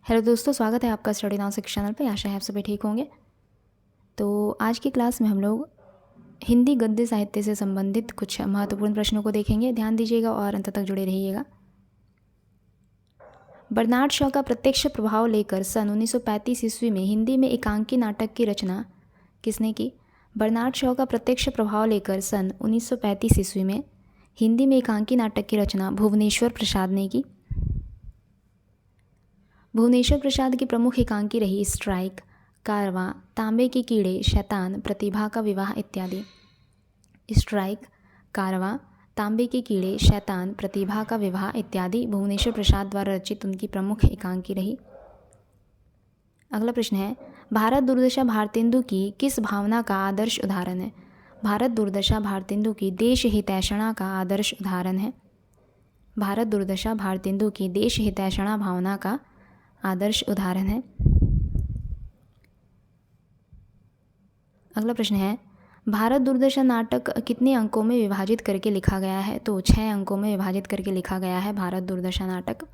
Hello दोस्तों, स्वागत है आपका स्टडी नाउ शिक्षा चैनल पे। आशा है आप सभी ठीक होंगे। तो आज की क्लास में हम लोग हिंदी गद्य साहित्य से संबंधित कुछ महत्वपूर्ण प्रश्नों को देखेंगे। ध्यान दीजिएगा और अंत तक जुड़े रहिएगा। बर्नार्ड शॉ का प्रत्यक्ष प्रभाव लेकर सन 1935 ईस्वी में हिंदी में एकांकी नाटक की रचना किसने की? बर्नार्ड शॉ का प्रत्यक्ष प्रभाव लेकर सन 1935 ईस्वी में हिंदी में एकांकी नाटक की रचना भुवनेश्वर प्रसाद ने की। भुवनेश्वर प्रसाद की प्रमुख एकांकी रही स्ट्राइक, कारवां, तांबे के कीड़े, शैतान, प्रतिभा का विवाह इत्यादि। स्ट्राइक, कारवां, तांबे के कीड़े, शैतान, प्रतिभा का विवाह इत्यादि भुवनेश्वर प्रसाद द्वारा रचित उनकी प्रमुख एकांकी रही। अगला प्रश्न है, भारत दुर्दशा भारतेंदु की किस भावना का आदर्श उदाहरण है? भारत दुर्दशा भारतेंदु की देश हितैषणा का आदर्श उदाहरण है। भारत दुर्दशा भारतेंदु की देश हितैषणा भावना का आदर्श उदाहरण है। अगला प्रश्न है, भारत दुर्दशा नाटक कितने अंकों में विभाजित करके लिखा गया है? तो 6 अंकों में विभाजित करके लिखा गया है भारत दुर्दशा नाटक,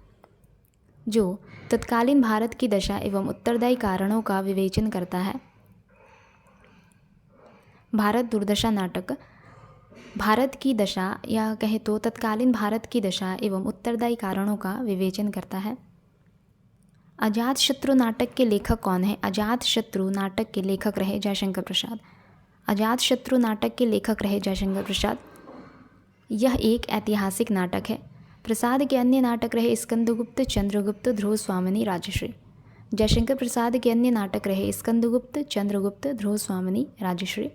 जो तत्कालीन भारत की दशा एवं उत्तरदायी कारणों का विवेचन करता है। भारत दुर्दशा नाटक भारत की दशा या कहे तो तत्कालीन भारत की दशा एवं उत्तरदायी कारणों का विवेचन करता है। अजातशत्रु नाटक के लेखक कौन है? अजातशत्रु नाटक के लेखक रहे जयशंकर प्रसाद। अजातशत्रु नाटक के लेखक रहे जयशंकर प्रसाद। यह एक ऐतिहासिक नाटक है। प्रसाद के अन्य नाटक रहे स्कंदगुप्त, चंद्रगुप्त, ध्रुव स्वामिनी, राजश्री। जयशंकर प्रसाद के अन्य नाटक रहे स्कंदगुप्त, चंद्रगुप्त, ध्रुव स्वामिनी, राजश्री।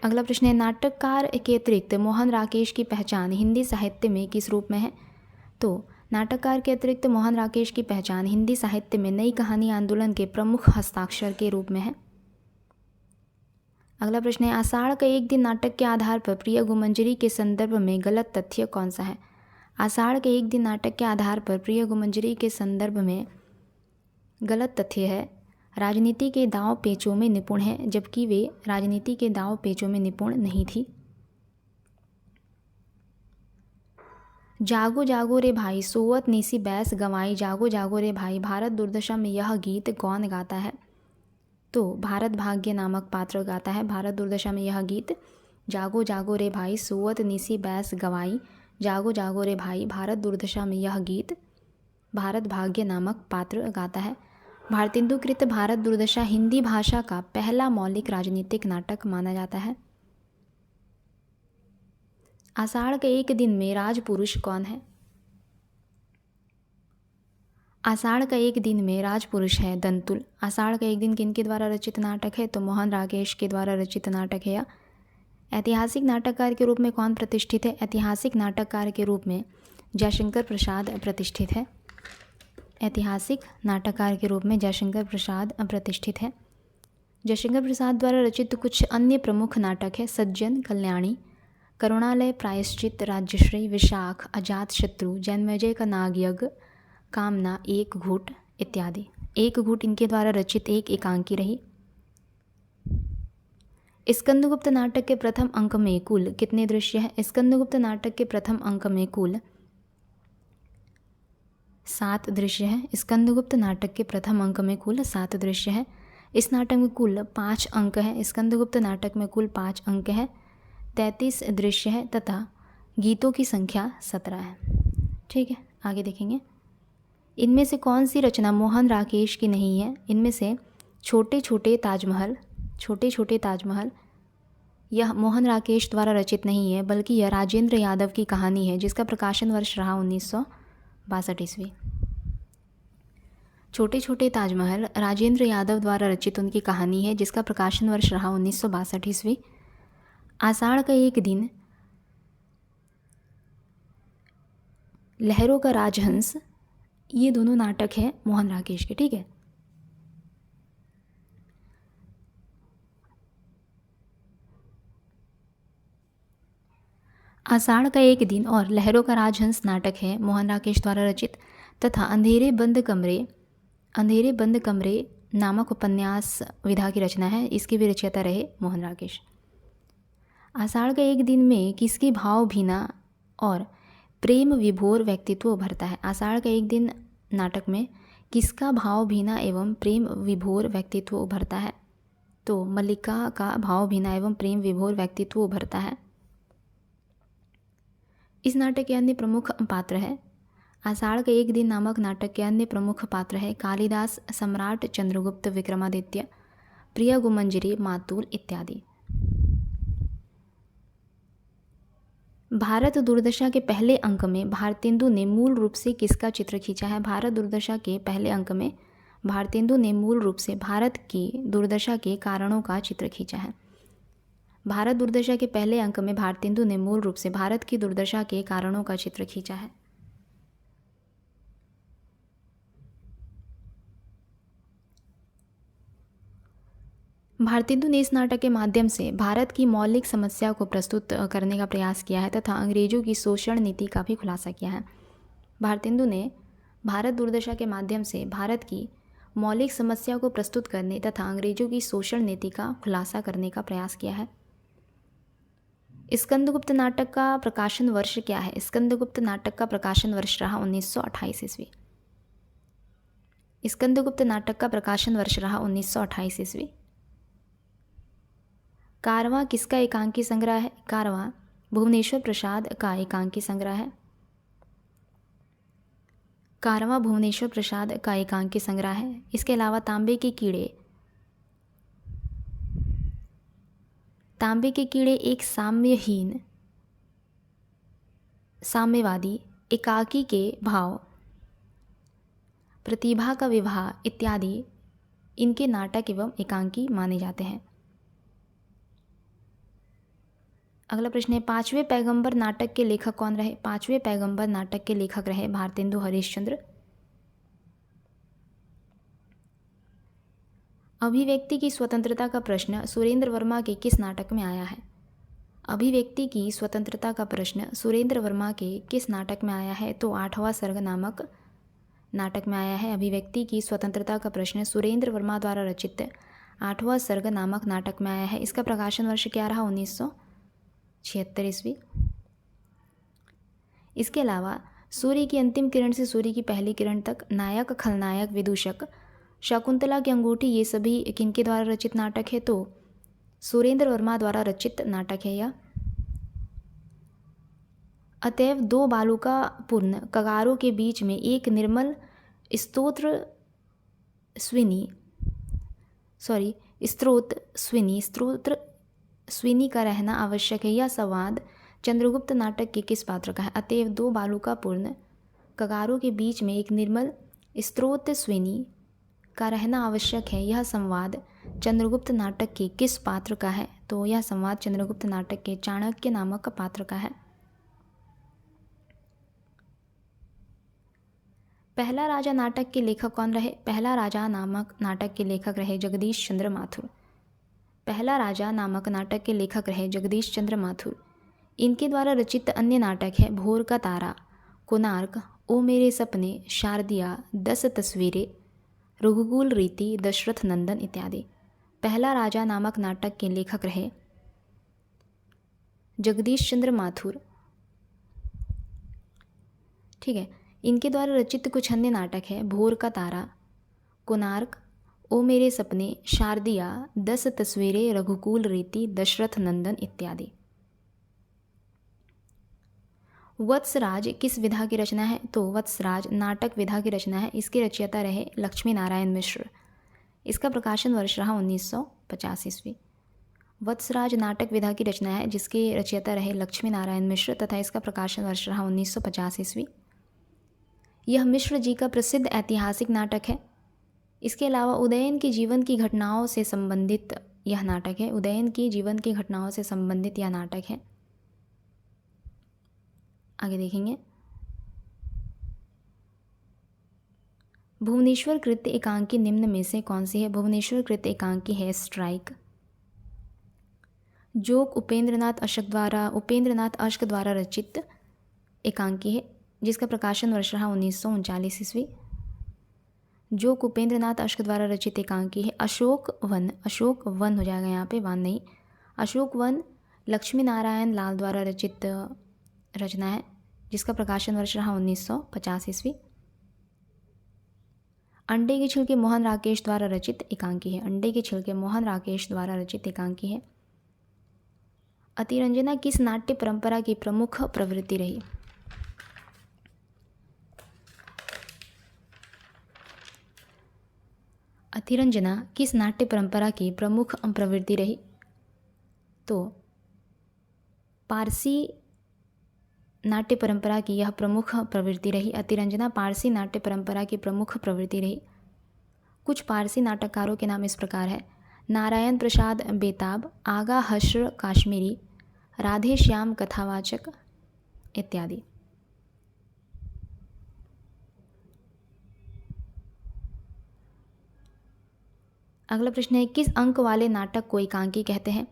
अगला प्रश्न है, नाटककार के अतिरिक्त मोहन राकेश की पहचान हिंदी साहित्य में किस रूप में है? तो नाटककार के अतिरिक्त मोहन राकेश की पहचान हिंदी साहित्य में नई कहानी आंदोलन के प्रमुख हस्ताक्षर के रूप में है। अगला प्रश्न है, आषाढ़ का एक दिन नाटक के आधार पर प्रिय गुमंजरी के संदर्भ में गलत तथ्य कौन सा है? आषाढ़ के एक दिन नाटक के आधार पर प्रिय गुमंजरी के संदर्भ में गलत तथ्य है, राजनीति के दांव पेचों में निपुण है, जबकि वे राजनीति के दांव पेचों में निपुण नहीं थी। जागो जागो रे भाई, सोवत निसी बैस गंवाई, जागो जागो रे भाई, भारत दुर्दशा में यह गीत कौन गाता है? तो भारत भाग्य नामक पात्र गाता है भारत दुर्दशा में यह गीत। जागो जागो रे भाई, सोवत निसी बैस गंवाई, जागो जागो रे भाई, भारत दुर्दशा में यह गीत भारत भाग्य नामक पात्र गाता है। भारतेंदु कृत भारत दुर्दशा हिंदी भाषा का पहला मौलिक राजनीतिक नाटक माना जाता है। आषाढ़ के एक दिन में राजपुरुष कौन है? आषाढ़ का एक दिन में राजपुरुष है दंतुल। आषाढ़ का एक दिन किनके द्वारा रचित नाटक है? तो मोहन राकेश के द्वारा रचित नाटक है। यह ऐतिहासिक नाटककार के रूप में कौन प्रतिष्ठित है? ऐतिहासिक नाटककार के रूप में जयशंकर प्रसाद प्रतिष्ठित है। ऐतिहासिक नाटककार के रूप में जयशंकर प्रसाद प्रतिष्ठित है। जयशंकर प्रसाद द्वारा रचित कुछ अन्य प्रमुख नाटक है सज्जन, कल्याणी, करुणालय, प्रायश्चित, राज्यश्री, विशाख, अजातशत्रु, जन्मेजय का नागयज्ञ, कामना, एक घूट इत्यादि। एक घूट इनके द्वारा रचित एक एकांकी रही। स्कंदगुप्त नाटक के प्रथम अंक में कुल कितने दृश्य हैं? स्कंदगुप्त नाटक के प्रथम अंक में कुल 7 दृश्य हैं। स्कंदगुप्त नाटक के प्रथम अंक में कुल 7 दृश्य हैं। इस नाटक में कुल 5 अंक हैं। स्कंदगुप्त नाटक में कुल 5 अंक हैं, 33 दृश्य है तथा गीतों की संख्या 17 है। ठीक है, आगे देखेंगे। इनमें से कौन सी रचना मोहन राकेश की नहीं है? इनमें से छोटे छोटे ताजमहल यह मोहन राकेश द्वारा रचित नहीं है, बल्कि यह राजेंद्र यादव की कहानी है, जिसका प्रकाशन वर्ष रहा 1962 ईस्वी। छोटे छोटे ताजमहल राजेंद्र यादव द्वारा रचित उनकी कहानी है, जिसका प्रकाशन वर्ष रहा 1962 ईस्वी। आषाढ़ का एक दिन, लहरों का राजहंस, ये दोनों नाटक हैं मोहन राकेश के। ठीक है, आषाढ़ का एक दिन और लहरों का राजहंस नाटक है मोहन राकेश द्वारा रचित, तथा अंधेरे बंद कमरे नामक उपन्यास विधा की रचना है, इसके भी रचयिता रहे मोहन राकेश। आषाढ़ का एक दिन में किसकी भाव भीना और प्रेम विभोर व्यक्तित्व उभरता है। आषाढ़ का एक दिन नाटक में किसका भाव भीना एवं प्रेम विभोर व्यक्तित्व उभरता है? तो मल्लिका का भाव भीना एवं प्रेम विभोर व्यक्तित्व उभरता है। इस नाटक के अन्य प्रमुख पात्र है। आषाढ़ का एक दिन नामक नाटक के अन्य प्रमुख पात्र है कालिदास, सम्राट चंद्रगुप्त विक्रमादित्य, प्रिया गुमंजरी, मातुल इत्यादि। भारत दुर्दशा के पहले अंक में भारतेंदु ने मूल रूप से किसका चित्र खींचा है? भारत दुर्दशा के पहले अंक में भारतेंदु ने मूल रूप से भारत की दुर्दशा के कारणों का चित्र खींचा है। भारत दुर्दशा के पहले अंक में भारतेंदु ने मूल रूप से भारत की दुर्दशा के कारणों का चित्र खींचा है। भारतेंदु ने इस नाटक के माध्यम से भारत की मौलिक समस्या को प्रस्तुत करने का प्रयास किया है तथा अंग्रेजों की शोषण नीति का भी खुलासा किया है। भारतेंदु ने भारत दुर्दशा के माध्यम से भारत की मौलिक समस्या को प्रस्तुत करने तथा अंग्रेजों की शोषण नीति का खुलासा करने का प्रयास किया है। स्कंदगुप्त नाटक का प्रकाशन वर्ष क्या है? स्कंदगुप्त नाटक का प्रकाशन वर्ष रहा 1928 ईस्वी। स्कंदगुप्त नाटक का प्रकाशन वर्ष रहा 1928 ईस्वी। कारवां किसका एकांकी संग्रह है? कारवां भुवनेश्वर प्रसाद का एकांकी संग्रह है। कारवां भुवनेश्वर प्रसाद का एकांकी संग्रह है। इसके अलावा तांबे के कीड़े एक साम्यहीन, साम्यवादी, एकाकी के भाव, प्रतिभा का विवाह इत्यादि इनके नाटक एवं एकांकी माने जाते हैं। अगला प्रश्न है, पांचवें पैगंबर नाटक के लेखक कौन रहे? पांचवें पैगंबर नाटक के लेखक रहे भारतेंदु हरिश्चंद्र। अभिव्यक्ति की स्वतंत्रता का प्रश्न सुरेंद्र वर्मा के किस नाटक में आया है? अभिव्यक्ति की स्वतंत्रता का प्रश्न सुरेंद्र वर्मा के किस नाटक में आया है? तो 8वां सर्ग नामक नाटक में आया है। अभिव्यक्ति की स्वतंत्रता का प्रश्न सुरेंद्र वर्मा द्वारा रचित 8वां सर्ग नामक नाटक में आया है। इसका प्रकाशन वर्ष क्या रहा? 1976 ईस्वी। इसके अलावा सूर्य की अंतिम किरण से सूर्य की पहली किरण तक, नायक, खलनायक, विदूषक, शकुंतला की अंगूठी, ये सभी किनके द्वारा रचित नाटक है? तो सुरेंद्र वर्मा द्वारा रचित नाटक है यह। अतएव दो बालुकापूर्ण कगारों के बीच में एक निर्मल स्रोत स्विनी का रहना आवश्यक है। यह संवाद चंद्रगुप्त नाटक के किस पात्र का है? अतएव दो बालुकापूर्ण कगारों के बीच में एक निर्मल स्रोत स्विनी का रहना आवश्यक है। यह संवाद चंद्रगुप्त नाटक के किस पात्र का है? तो यह संवाद चंद्रगुप्त नाटक के चाणक्य नामक पात्र का है। पहला राजा नाटक के लेखक कौन रहे? पहला राजा नामक नाटक के लेखक रहे जगदीश चंद्र माथुर। पहला राजा नामक नाटक के लेखक रहे जगदीश चंद्र माथुर। इनके द्वारा रचित अन्य नाटक है भोर का तारा, कोणार्क, ओ मेरे सपने, शारदिया, 10 तस्वीरें, रघुकुल रीति, दशरथ नंदन इत्यादि। पहला राजा नामक नाटक के लेखक रहे जगदीश चंद्र माथुर। ठीक है, इनके द्वारा रचित कुछ अन्य नाटक है भोर का तारा, कोणार्क, ओ मेरे सपने, शारदिया, 10 तस्वीरें, रघुकुल रीति, दशरथ नंदन इत्यादि। वत्सराज किस विधा की रचना है? तो वत्सराज नाटक विधा की रचना है। इसके रचयिता रहे लक्ष्मी नारायण मिश्र। इसका प्रकाशन वर्ष रहा 1950 ईस्वी। वत्सराज नाटक विधा की रचना है जिसके रचयिता रहे लक्ष्मी नारायण मिश्र तथा इसका प्रकाशन वर्ष रहा 1950 ईस्वी। यह मिश्र जी का प्रसिद्ध ऐतिहासिक नाटक है। इसके अलावा उदयन की जीवन की घटनाओं से संबंधित यह नाटक है। उदयन की जीवन की घटनाओं से संबंधित यह नाटक है। आगे देखेंगे, भुवनेश्वर कृत एकांकी निम्न में से कौन सी है? भुवनेश्वर कृत एकांकी है स्ट्राइक, जो उपेंद्रनाथ अशक द्वारा रचित एकांकी है जिसका प्रकाशन वर्ष रहा 1939 ईस्वी। जो उपेंद्रनाथ अशक द्वारा रचित एकांकी है अशोक वन हो जाएगा यहाँ पे, वन नहीं, अशोक वन लक्ष्मी नारायण लाल द्वारा रचित रचना है जिसका प्रकाशन वर्ष रहा 1950 ईस्वी। अंडे के छिलके मोहन राकेश द्वारा रचित एकांकी है। अंडे के छिलके मोहन राकेश द्वारा रचित एकांकी है। अतिरंजना किस नाट्य परंपरा की प्रमुख प्रवृत्ति रही? अतिरंजना किस नाट्य परंपरा की प्रमुख प्रवृत्ति रही? तो पारसी नाट्य परंपरा की यह प्रमुख प्रवृत्ति रही। अतिरंजना पारसी नाट्य परंपरा की प्रमुख प्रवृत्ति रही। कुछ पारसी नाटककारों के नाम इस प्रकार है: नारायण प्रसाद बेताब, आगा हश्र काश्मीरी, राधे श्याम कथावाचक इत्यादि। अगला प्रश्न है, किस अंक वाले नाटक को एकांकी कहते हैं?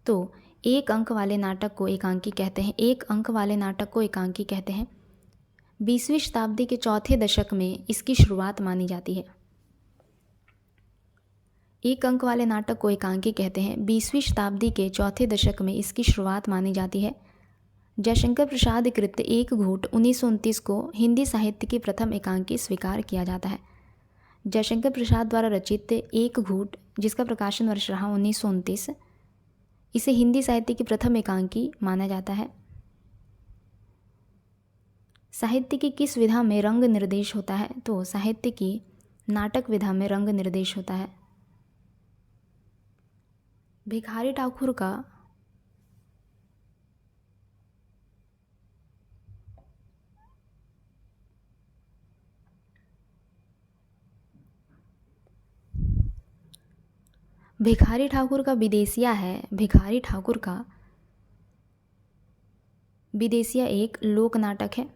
तो एक अंक वाले नाटक को एकांकी कहते हैं। एक अंक वाले नाटक को एकांकी कहते हैं। 20वीं शताब्दी के चौथे दशक में इसकी शुरुआत मानी जाती है। एक अंक वाले नाटक को एकांकी कहते हैं। 20वीं शताब्दी के चौथे दशक में इसकी शुरुआत मानी जाती है। जयशंकर प्रसाद कृत एक घूट 1929 को हिंदी साहित्य की प्रथम एकांकी स्वीकार किया जाता है। जयशंकर प्रसाद द्वारा रचित एक घूट, जिसका प्रकाशन वर्ष रहा 1929, इसे हिंदी साहित्य की प्रथम एकांकी माना जाता है। साहित्य की किस विधा में रंग निर्देश होता है? तो साहित्य की नाटक विधा में रंग निर्देश होता है। भिखारी ठाकुर का विदेशिया है। भिखारी ठाकुर का विदेशिया एक लोक नाटक है।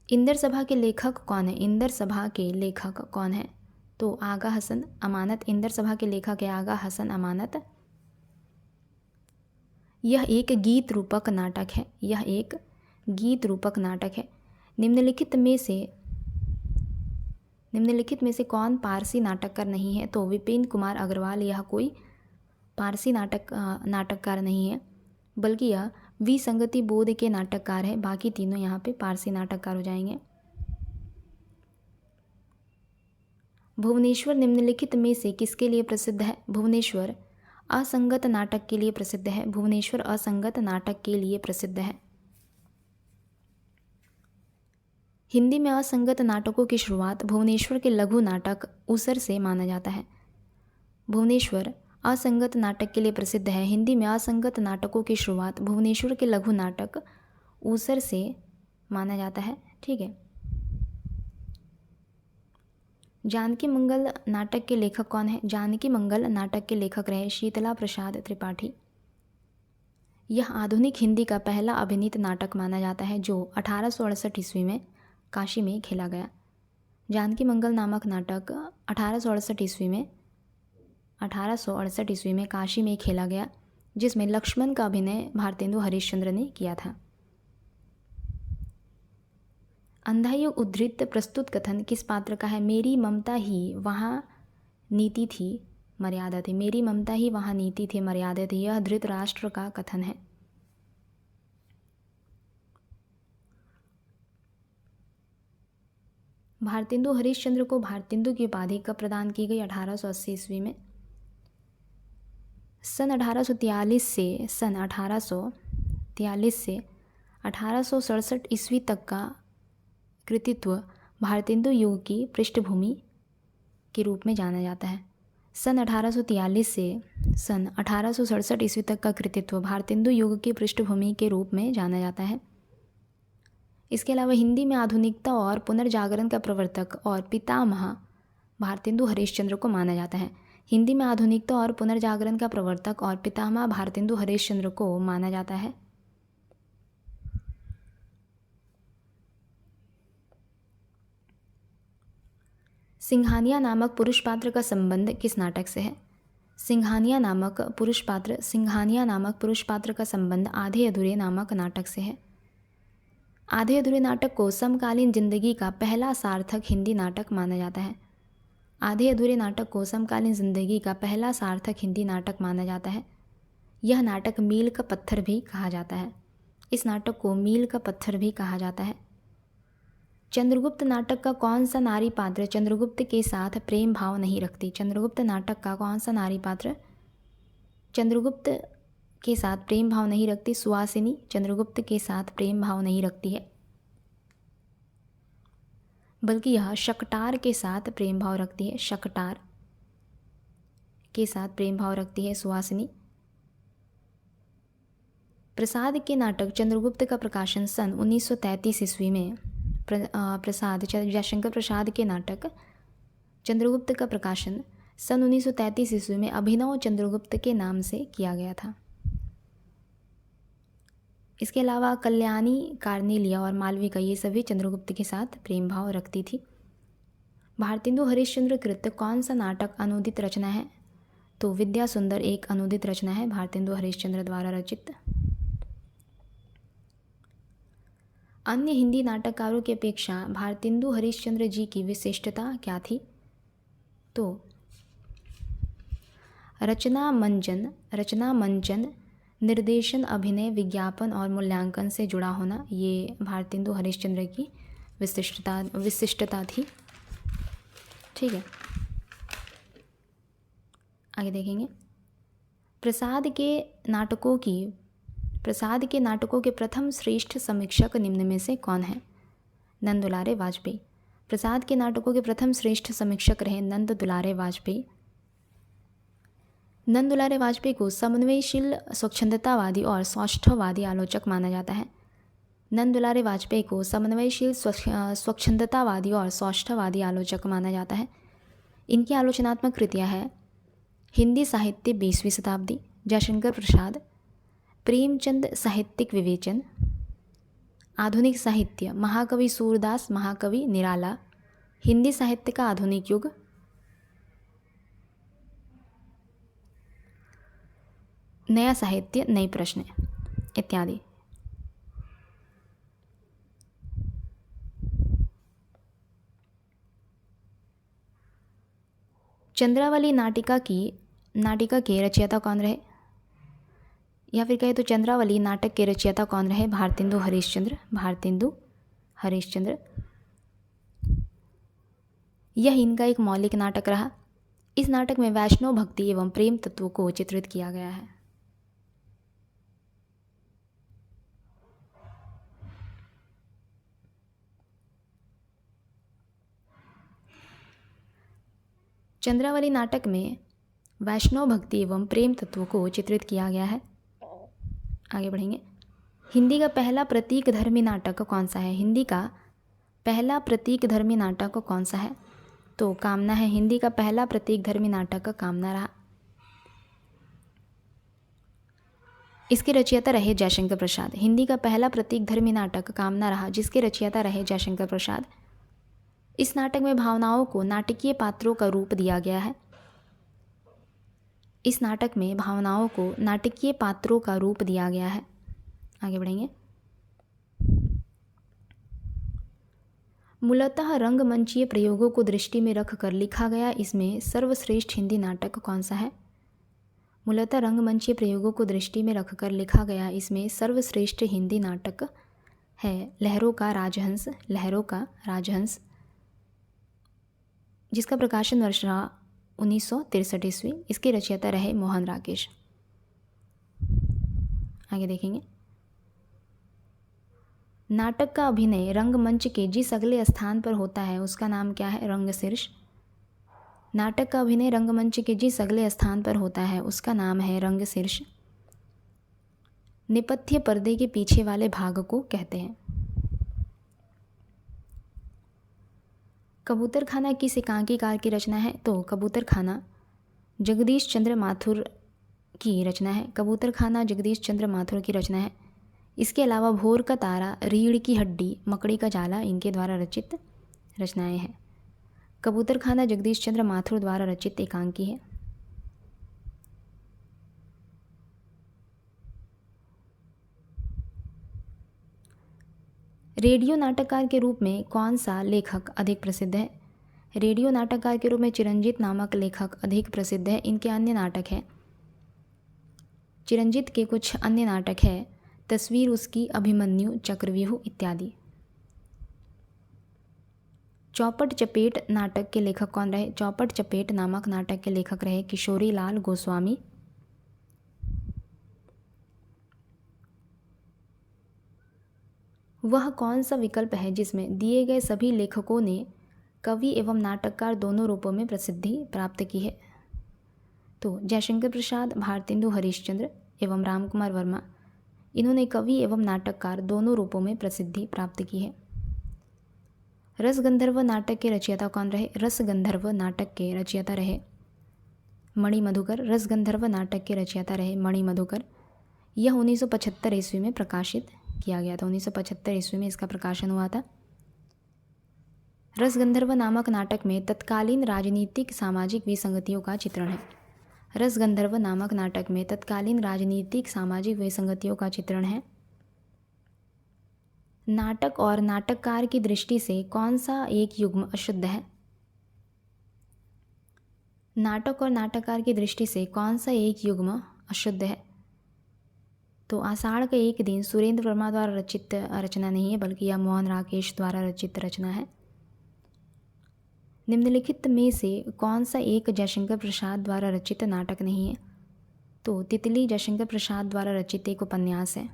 इंदर सभा के लेखक कौन है? इंदर सभा के लेखक कौन है? तो आगा हसन अमानत इंदर सभा के लेखक है आगा हसन अमानत। यह एक गीत रूपक नाटक है। यह एक गीत रूपक नाटक है। निम्नलिखित में से कौन पारसी नाटककार नहीं है? तो विपिन कुमार अग्रवाल यह कोई पारसी नाटककार नहीं है, बल्कि यह विसंगति बोध के नाटककार है। बाकी तीनों यहाँ पे पारसी नाटककार हो जाएंगे। भुवनेश्वर निम्नलिखित में से किसके लिए प्रसिद्ध है? भुवनेश्वर असंगत नाटक के लिए प्रसिद्ध है। भुवनेश्वर असंगत नाटक के लिए प्रसिद्ध है। हिंदी में असंगत नाटकों की शुरुआत भुवनेश्वर के लघु नाटक ऊसर से माना जाता है। भुवनेश्वर असंगत नाटक के लिए प्रसिद्ध है। हिंदी में असंगत नाटकों की शुरुआत भुवनेश्वर के लघु नाटक ऊसर से माना जाता है। ठीक है। जानकी मंगल नाटक के लेखक कौन है? जानकी मंगल नाटक के लेखक रहे शीतला प्रसाद त्रिपाठी। यह आधुनिक हिंदी का पहला अभिनीत नाटक माना जाता है जो 1868 ईस्वी में काशी में खेला गया। जानकी मंगल नामक नाटक 1868 ईस्वी में काशी में खेला गया, जिसमें लक्ष्मण का अभिनय भारतेंदु हरिश्चंद्र ने किया था। अंधा युग उद्धृत प्रस्तुत कथन किस पात्र का है? मेरी ममता ही वहाँ नीति थी मर्यादा थी। मेरी ममता ही वहाँ नीति थी मर्यादा थी। यह धृतराष्ट्र का कथन है। भारतेंदु हरिश्चंद्र को भारतेंदु की उपाधि कब प्रदान की गई? 1880 ईस्वी में। सन 1843 से 1867 ईस्वी तक का कृतित्व भारतेंदु युग की पृष्ठभूमि के रूप में जाना जाता है। सन 1843 से सन 1867 ईस्वी तक का कृतित्व भारतेंदु युग की पृष्ठभूमि के रूप में जाना जाता है। इसके अलावा हिंदी में आधुनिकता और पुनर्जागरण का प्रवर्तक और पितामह भारतेंदु हरिश्चंद्र को माना जाता है। हिंदी में आधुनिकता और पुनर्जागरण का प्रवर्तक और पितामह भारतेंदु हरिश्चंद्र को माना जाता है। सिंघानिया नामक पुरुष पात्र का संबंध किस नाटक से है? सिंघानिया नामक पुरुष पात्र का संबंध आधे अधूरे नामक नाटक से है। आधे अधूरे नाटक को समकालीन जिंदगी का पहला सार्थक हिंदी नाटक माना जाता है। आधे अधूरे नाटक को समकालीन जिंदगी का पहला सार्थक हिंदी नाटक माना जाता है। यह नाटक मील का पत्थर भी कहा जाता है। इस नाटक को मील का पत्थर भी कहा जाता है। चंद्रगुप्त नाटक का कौन सा नारी पात्र चंद्रगुप्त के साथ प्रेम भाव नहीं रखती? चंद्रगुप्त नाटक का कौन सा नारी पात्र चंद्रगुप्त के साथ प्रेम भाव नहीं रखती? सुहासिनी चंद्रगुप्त के साथ प्रेम भाव नहीं रखती है, बल्कि यह शकटार के साथ प्रेम भाव रखती है। शकटार के साथ प्रेम भाव रखती है सुहासिनी। प्रसाद के नाटक चंद्रगुप्त का प्रकाशन सन 1933 ईस्वी में प्रसाद जयशंकर प्रसाद के नाटक चंद्रगुप्त का प्रकाशन सन 1933 ईस्वी में अभिनव चंद्रगुप्त के नाम से किया गया था। इसके अलावा कल्याणी, कार्नेलिया और मालविका ये सभी चंद्रगुप्त के साथ प्रेम भाव रखती थी। भारतेंदु हरिश्चंद्र कृत कौन सा नाटक अनुदित रचना है? तो विद्या सुंदर एक अनुदित रचना है, भारतेंदु हरिश्चंद्र द्वारा रचित। अन्य हिंदी नाटककारों की अपेक्षा भारतेंदु हरिश्चंद्र जी की विशिष्टता क्या थी? तो रचना मंचन, निर्देशन, अभिनय, विज्ञापन और मूल्यांकन से जुड़ा होना, ये भारतेंदु हरिश्चंद्र की विशिष्टता थी। ठीक है, आगे देखेंगे। प्रसाद के नाटकों के प्रथम श्रेष्ठ समीक्षक निम्न में से कौन है? नंद दुलारे वाजपेयी। प्रसाद के नाटकों के प्रथम श्रेष्ठ समीक्षक रहे नंद दुलारे वाजपेयी। नंद दुलारे वाजपेयी को समन्वयशील, स्वच्छंदतावादी और सौष्ठववादी आलोचक माना जाता है। नंद दुलारे वाजपेयी को समन्वयशील, स्वच्छंदतावादी और सौष्ठववादी आलोचक माना जाता है। इनकी आलोचनात्मक कृतियाँ हैं हिंदी साहित्य 20वीं शताब्दी, जयशंकर प्रसाद, प्रेमचंद साहित्यिक विवेचन, आधुनिक साहित्य, महाकवि सूरदास, महाकवि निराला, हिंदी साहित्य का आधुनिक युग, नया साहित्य, नए प्रश्न इत्यादि। चंद्रावली नाटिका के रचयिता कौन रहे? या फिर कहे तो चंद्रावली नाटक के रचयिता कौन रहे? भारतेंदु हरिश्चंद्र। यह इनका एक मौलिक नाटक रहा। इस नाटक में वैष्णव भक्ति एवं प्रेम तत्वों को चित्रित किया गया है। चंद्रावली नाटक में वैष्णव भक्ति एवं प्रेम तत्वों को चित्रित किया गया है। आगे बढ़ेंगे। हिंदी का पहला प्रतीकधर्मी नाटक कौन सा है? हिंदी का पहला प्रतीकधर्मी नाटक कौन सा है? तो कामना है। हिंदी का पहला प्रतीकधर्मी नाटक कामना रहा। इसके रचयिता रहे जयशंकर प्रसाद। हिंदी का पहला प्रतीकधर्मी नाटक कामना रहा, जिसके रचयिता रहे जयशंकर प्रसाद। इस नाटक में भावनाओं को नाटकीय पात्रों का रूप दिया गया है। इस नाटक में भावनाओं को नाटकीय पात्रों का रूप दिया गया है। आगे बढ़ेंगे। मूलतः रंगमंचीय प्रयोगों को दृष्टि में रखकर लिखा गया इसमें सर्वश्रेष्ठ हिंदी नाटक कौन सा है? मूलतः रंगमंचीय प्रयोगों को दृष्टि में रखकर लिखा गया इसमें सर्वश्रेष्ठ हिंदी नाटक है लहरों का राजहंस, जिसका प्रकाशन वर्ष रहा 1963 ईस्वी। इसके रचयिता रहे मोहन राकेश। आगे देखेंगे। नाटक का अभिनय रंगमंच के जिस अगले स्थान पर होता है उसका नाम क्या है? रंगशीर्ष। नाटक का अभिनय रंगमंच के जिस अगले स्थान पर होता है उसका नाम है रंगशीर्ष। नेपथ्य पर्दे के पीछे वाले भाग को कहते हैं। कबूतरखाना किस एकांकीकार की रचना है? तो कबूतरखाना जगदीश चंद्र माथुर की रचना है। कबूतरखाना जगदीश चंद्र माथुर की रचना है। इसके अलावा भोर का तारा, रीढ़ की हड्डी, मकड़ी का जाला इनके द्वारा रचित रचनाएं हैं। कबूतरखाना जगदीश चंद्र माथुर द्वारा रचित एकांकी है। रेडियो नाटककार के रूप में कौन सा लेखक अधिक प्रसिद्ध है? रेडियो नाटककार के रूप में चिरंजीत नामक लेखक अधिक प्रसिद्ध है। इनके अन्य नाटक हैं चिरंजीत के कुछ अन्य नाटक है, तस्वीर उसकी, अभिमन्यु, चक्रव्यूह इत्यादि। चौपट चपेट नाटक के लेखक कौन रहे? चौपट चपेट नामक नाटक के लेखक रहे किशोरी लाल गोस्वामी। वह कौन सा विकल्प है जिसमें दिए गए सभी लेखकों ने कवि एवं नाटककार दोनों रूपों में प्रसिद्धि प्राप्त की है? तो जयशंकर प्रसाद, भारतेंदु हरिश्चंद्र एवं रामकुमार वर्मा, इन्होंने कवि एवं नाटककार दोनों रूपों में प्रसिद्धि प्राप्त की है। रसगंधर्व नाटक के रचयिता कौन रहे? रसगंधर्व नाटक के रचयिता रहे मणि मधुकर। रसगंधर्व नाटक के रचयिता रहे मणि मधुकर। यह 1975 ईस्वी में प्रकाशित किया गया था। 1975 ईस्वी में इसका प्रकाशन हुआ था। रसगंधर्व नामक नाटक में तत्कालीन राजनीतिक सामाजिक विसंगतियों का चित्रण है। रसगंधर्व नामक नाटक में तत्कालीन राजनीतिक सामाजिक विसंगतियों का चित्रण है। नाटक और नाटककार की दृष्टि से कौन सा एक युग्म अशुद्ध है? नाटक और नाटककार की दृष्टि से कौन सा एक युग्म अशुद्ध है? तो आषाढ़ का एक दिन सुरेंद्र वर्मा द्वारा रचित रचना नहीं है, बल्कि यह मोहन राकेश द्वारा रचित रचना है। निम्नलिखित में से कौन सा एक जयशंकर प्रसाद द्वारा रचित नाटक नहीं है? तो तितली जयशंकर प्रसाद द्वारा रचित एक उपन्यास है,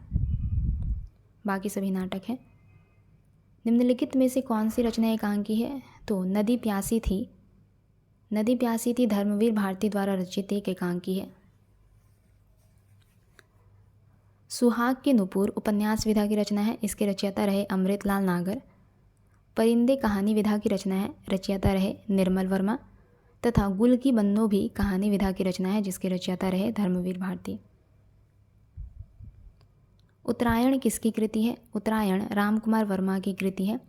बाकी सभी नाटक हैं। निम्नलिखित में से कौन सी रचना एकांकी है? तो नदी प्यासी थी। नदी प्यासी थी धर्मवीर भारती द्वारा रचित एक एकांकी है। सुहाग के नुपुर उपन्यास विधा की रचना है, इसके रचयिता रहे अमृतलाल नागर। परिंदे कहानी विधा की रचना है, रचयिता रहे निर्मल वर्मा। तथा गुल की बन्नो भी कहानी विधा की रचना है, जिसके रचयिता रहे धर्मवीर भारती। उत्तरायण किसकी कृति है? उत्तरायण रामकुमार वर्मा की कृति है।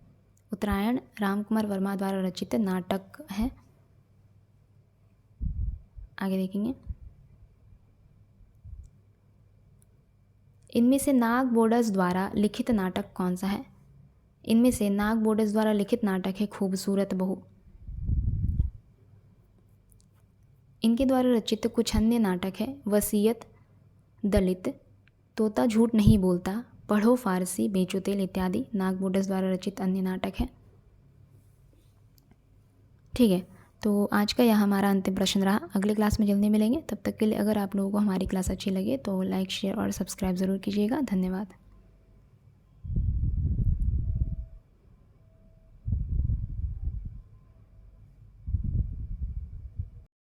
उत्तरायण रामकुमार वर्मा द्वारा रचित नाटक है। आगे देखेंगे। इनमें से नाग बोडस द्वारा लिखित नाटक कौन सा है? इनमें से नाग बोडस द्वारा लिखित नाटक है खूबसूरत बहू। इनके द्वारा रचित कुछ अन्य नाटक है वसीयत, दलित, तोता झूठ नहीं बोलता, पढ़ो फारसी, बेचो तेल इत्यादि नाग बोडस द्वारा रचित अन्य नाटक है। ठीक है, तो आज का यह हमारा अंतिम प्रश्न रहा। अगले क्लास में जल्दी मिलेंगे। तब तक के लिए अगर आप लोगों को हमारी क्लास अच्छी लगे तो लाइक, शेयर और सब्सक्राइब ज़रूर कीजिएगा। धन्यवाद।